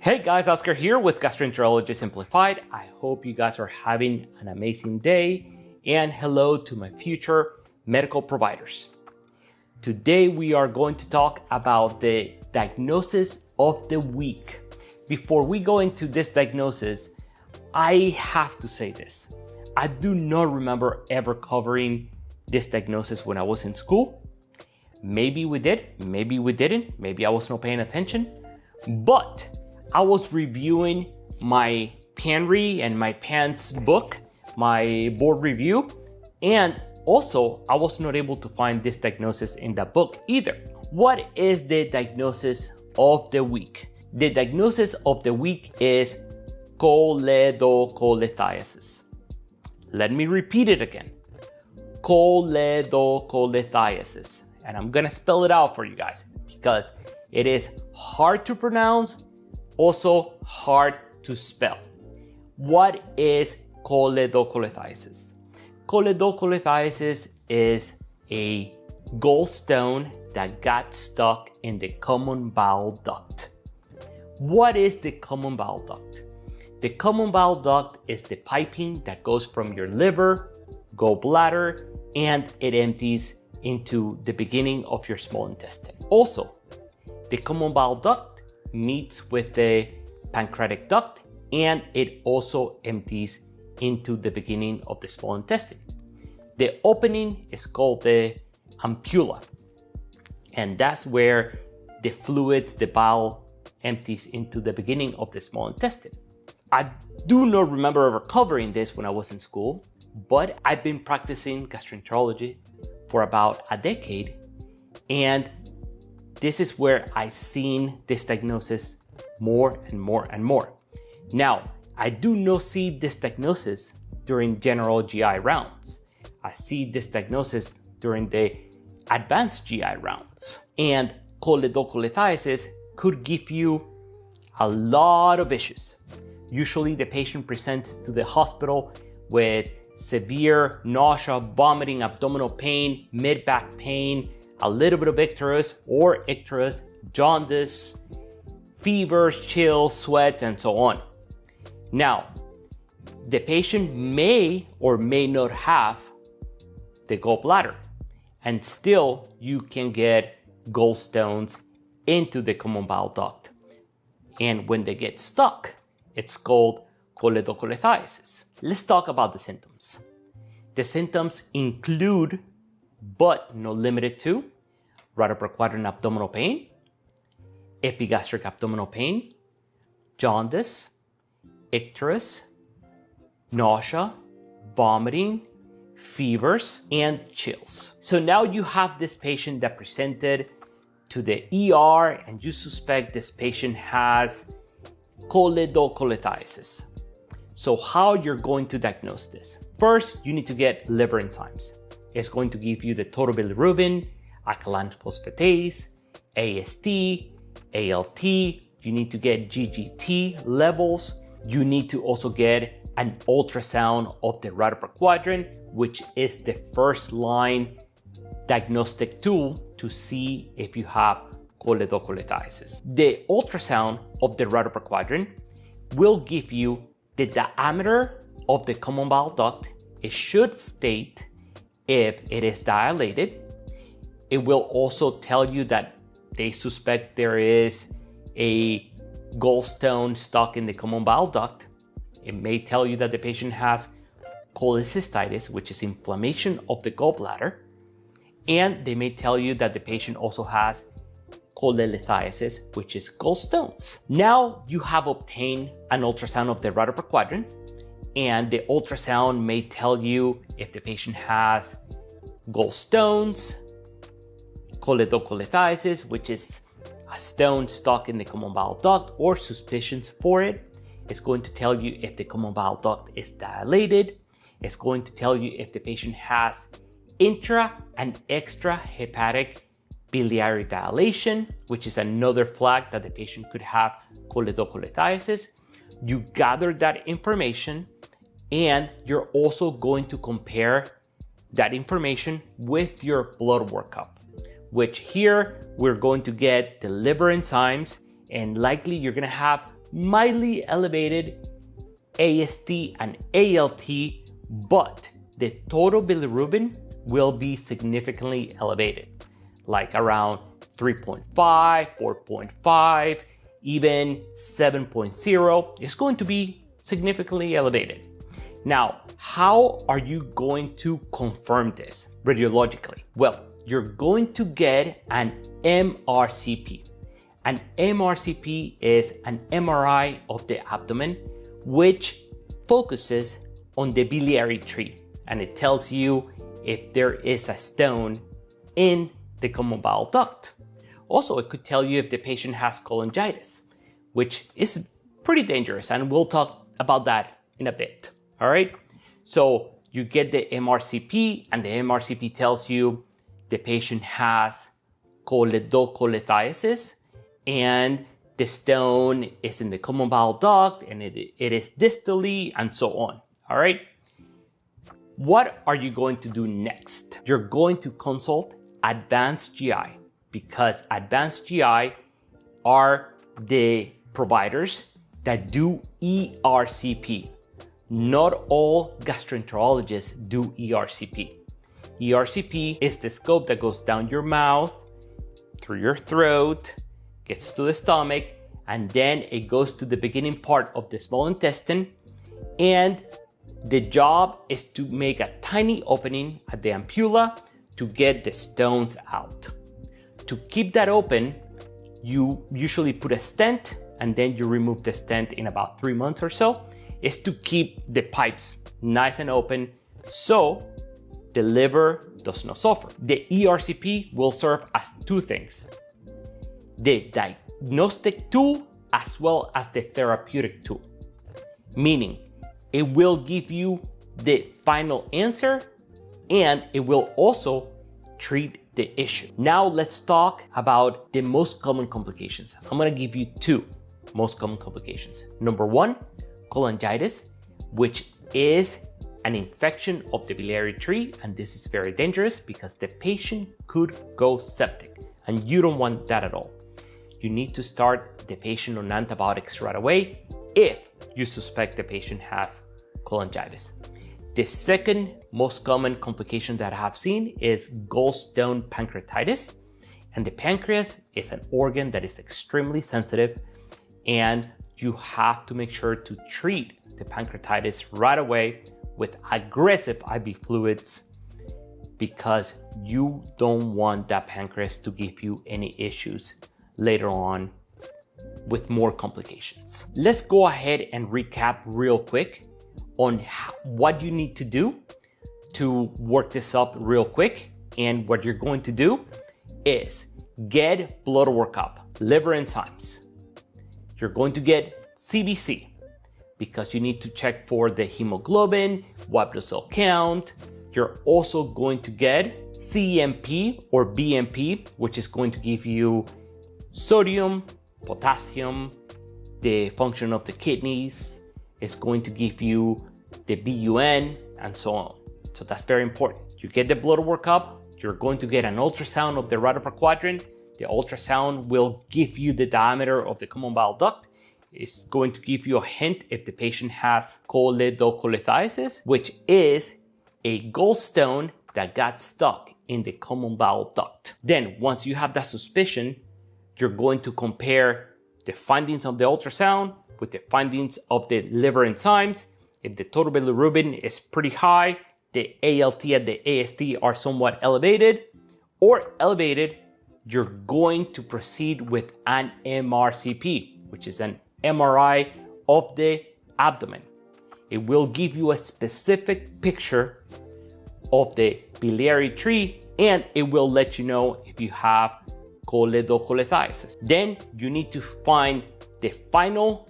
Hey guys, Oscar here with Gastroenterology Simplified. I hope you guys are having an amazing day, and hello to my future medical providers. Today we are going to talk about the diagnosis of the week. Before we go into this diagnosis, I have to say this. I do not remember ever covering this diagnosis when I was in school. Maybe we did, maybe we didn't, maybe I was not paying attention, but I was reviewing my PANRE and my PANS book, my board review, and also I was not able to find this diagnosis in that book either. What is the diagnosis of the week? The diagnosis of the week is choledocholithiasis. Let me repeat it again. Choledocholithiasis. And I'm gonna spell it out for you guys because it is hard to pronounce, also hard to spell. What is choledocholithiasis? Choledocholithiasis is a gallstone that got stuck in the common bile duct. What is the common bile duct? The common bile duct is the piping that goes from your liver, gallbladder, and it empties into the beginning of your small intestine. Also, the common bile duct meets with the pancreatic duct, and it also empties into the beginning of the small intestine. The opening is called the ampulla, and that's where the fluids, the bile, empties into the beginning of the small intestine. I do not remember ever covering this when I was in school, but I've been practicing gastroenterology for about a decade, and this is where I've seen this diagnosis more and more and more. Now, I do not see this diagnosis during general GI rounds. I see this diagnosis during the advanced GI rounds. And choledocholithiasis could give you a lot of issues. Usually the patient presents to the hospital with severe nausea, vomiting, abdominal pain, mid-back pain, a little bit of icterus or icterus, jaundice, fevers, chills, sweats, and so on. Now, the patient may or may not have the gallbladder, and still you can get gallstones into the common bile duct. And when they get stuck, it's called choledocholithiasis. Let's talk about the symptoms. The symptoms include, but not limited to, right upper quadrant abdominal pain, epigastric abdominal pain, jaundice, icterus, nausea, vomiting, fevers, and chills. So now you have this patient that presented to the ER and you suspect this patient has choledocholithiasis. So how you're going to diagnose this? First, you need to get liver enzymes. It's going to give you the total bilirubin, alkaline phosphatase, AST, ALT. You need to get GGT levels. You need to also get an ultrasound of the right upper quadrant, which is the first line diagnostic tool to see if you have choledocholithiasis. The ultrasound of the right upper quadrant will give you the diameter of the common bile duct. It should state if it is dilated. It will also tell you that they suspect there is a gallstone stuck in the common bile duct. It may tell you that the patient has cholecystitis, which is inflammation of the gallbladder. And they may tell you that the patient also has choledocholithiasis, which is gallstones. Now you have obtained an ultrasound of the right upper quadrant, and the ultrasound may tell you if the patient has gallstones, choledocholithiasis, which is a stone stuck in the common bile duct, or suspicions for it. It's going to tell you if the common bile duct is dilated. It's going to tell you if the patient has intra and extra hepatic biliary dilation, which is another flag that the patient could have choledocholithiasis. You gather that information, and you're also going to compare that information with your blood workup, which here we're going to get the liver enzymes, and likely you're going to have mildly elevated AST and ALT, but the total bilirubin will be significantly elevated, like around 3.5, 4.5, even 7.0 is going to be significantly elevated. Now, how are you going to confirm this radiologically? Well, you're going to get an MRCP. An MRCP is an MRI of the abdomen, which focuses on the biliary tree, and it tells you if there is a stone in the common bile duct. Also, it could tell you if the patient has cholangitis, which is pretty dangerous, and we'll talk about that in a bit. All right, so you get the MRCP, and the MRCP tells you the patient has choledocholithiasis, and the stone is in the common bile duct, and it is distally, and so on. All right, what are you going to do next? You're going to consult advanced GI, because advanced GI are the providers that do ERCP. Not all gastroenterologists do ERCP. ERCP is the scope that goes down your mouth, through your throat, gets to the stomach, and then it goes to the beginning part of the small intestine, and the job is to make a tiny opening at the ampulla to get the stones out. To keep that open, you usually put a stent, and then you remove the stent in about 3 months or so. Is to keep the pipes nice and open so the liver does not suffer. The ERCP will serve as two things: the diagnostic tool as well as the therapeutic tool. Meaning, it will give you the final answer, and it will also treat the issue. Now let's talk about the most common complications. I'm gonna give you two most common complications. Number one, cholangitis, which is an infection of the biliary tree, and this is very dangerous because the patient could go septic, and you don't want that at all. You need to start the patient on antibiotics right away if you suspect the patient has cholangitis. The second most common complication that I have seen is gallstone pancreatitis, and the pancreas is an organ that is extremely sensitive, and you have to make sure to treat the pancreatitis right away with aggressive IV fluids, because you don't want that pancreas to give you any issues later on with more complications. Let's go ahead and recap real quick on what you need to do to work this up real quick. And what you're going to do is get blood workup, liver enzymes. You're going to get CBC because you need to check for the hemoglobin, white blood cell count. You're also going to get CMP or BMP, which is going to give you sodium, potassium, the function of the kidneys. It's going to give you the BUN, and so on. So that's very important. You get the blood workup. You're going to get an ultrasound of the right upper quadrant. The ultrasound will give you the diameter of the common bile duct. It's going to give you a hint if the patient has choledocholithiasis, which is a gallstone that got stuck in the common bile duct. Then once you have that suspicion, you're going to compare the findings of the ultrasound with the findings of the liver enzymes. If the total bilirubin is pretty high, the ALT and the AST are somewhat elevated, you're going to proceed with an MRCP, which is an MRI of the abdomen. It will give you a specific picture of the biliary tree, and it will let you know if you have choledocholithiasis. Then you need to find the final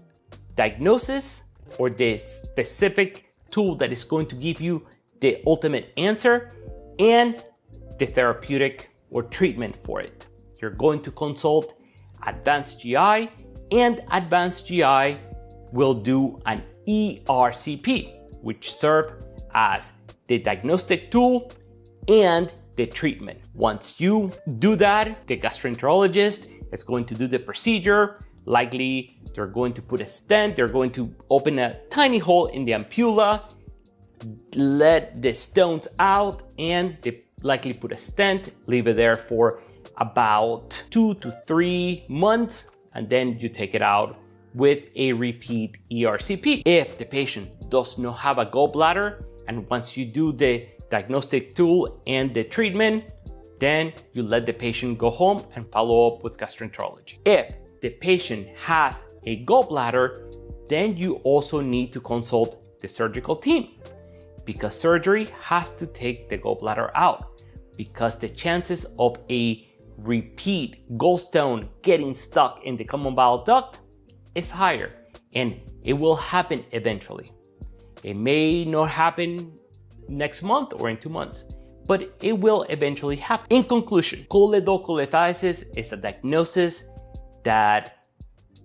diagnosis or the specific tool that is going to give you the ultimate answer and the therapeutic or treatment for it. You're going to consult advanced GI, and advanced GI will do an ERCP, which serve as the diagnostic tool and the treatment. Once you do that, the gastroenterologist is going to do the procedure, Likely, they're going to put a stent, they're going to open a tiny hole in the ampulla, let the stones out, and they likely put a stent, leave it there for about 2 to 3 months, and then you take it out with a repeat ERCP. If the patient does not have a gallbladder, and once you do the diagnostic tool and the treatment, then you let the patient go home and follow up with gastroenterology. If the patient has a gallbladder, then you also need to consult the surgical team, because surgery has to take the gallbladder out, because the chances of a repeat gallstone getting stuck in the common bile duct is higher, and it will happen eventually. It may not happen next month or in 2 months, but it will eventually happen. In conclusion, choledocholithiasis is a diagnosis that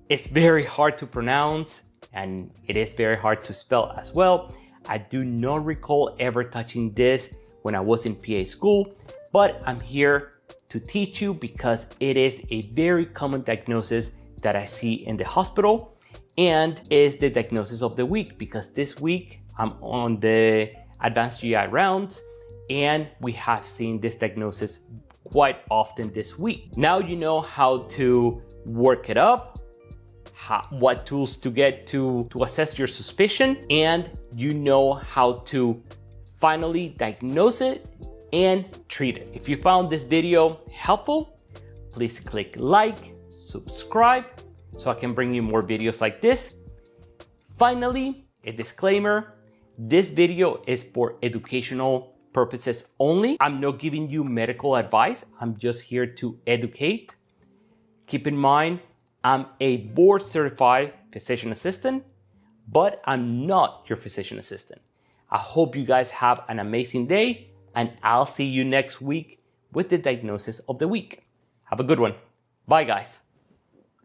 is very hard to pronounce, and it is very hard to spell as well. I do not recall ever touching this when I was in PA school, but I'm here to teach you because it is a very common diagnosis that I see in the hospital, and is the diagnosis of the week, because this week I'm on the advanced GI rounds and we have seen this diagnosis quite often this week. Now you know how to work it up, what tools to get to assess your suspicion, and you know how to finally diagnose it and treat it. If you found this video helpful, please click like, subscribe, so I can bring you more videos like this. Finally, a disclaimer, this video is for educational purposes only. I'm not giving you medical advice, I'm just here to educate. Keep in mind, I'm a board certified physician assistant, but I'm not your physician assistant. I hope you guys have an amazing day, and I'll see you next week with the diagnosis of the week. Have a good one. Bye, guys.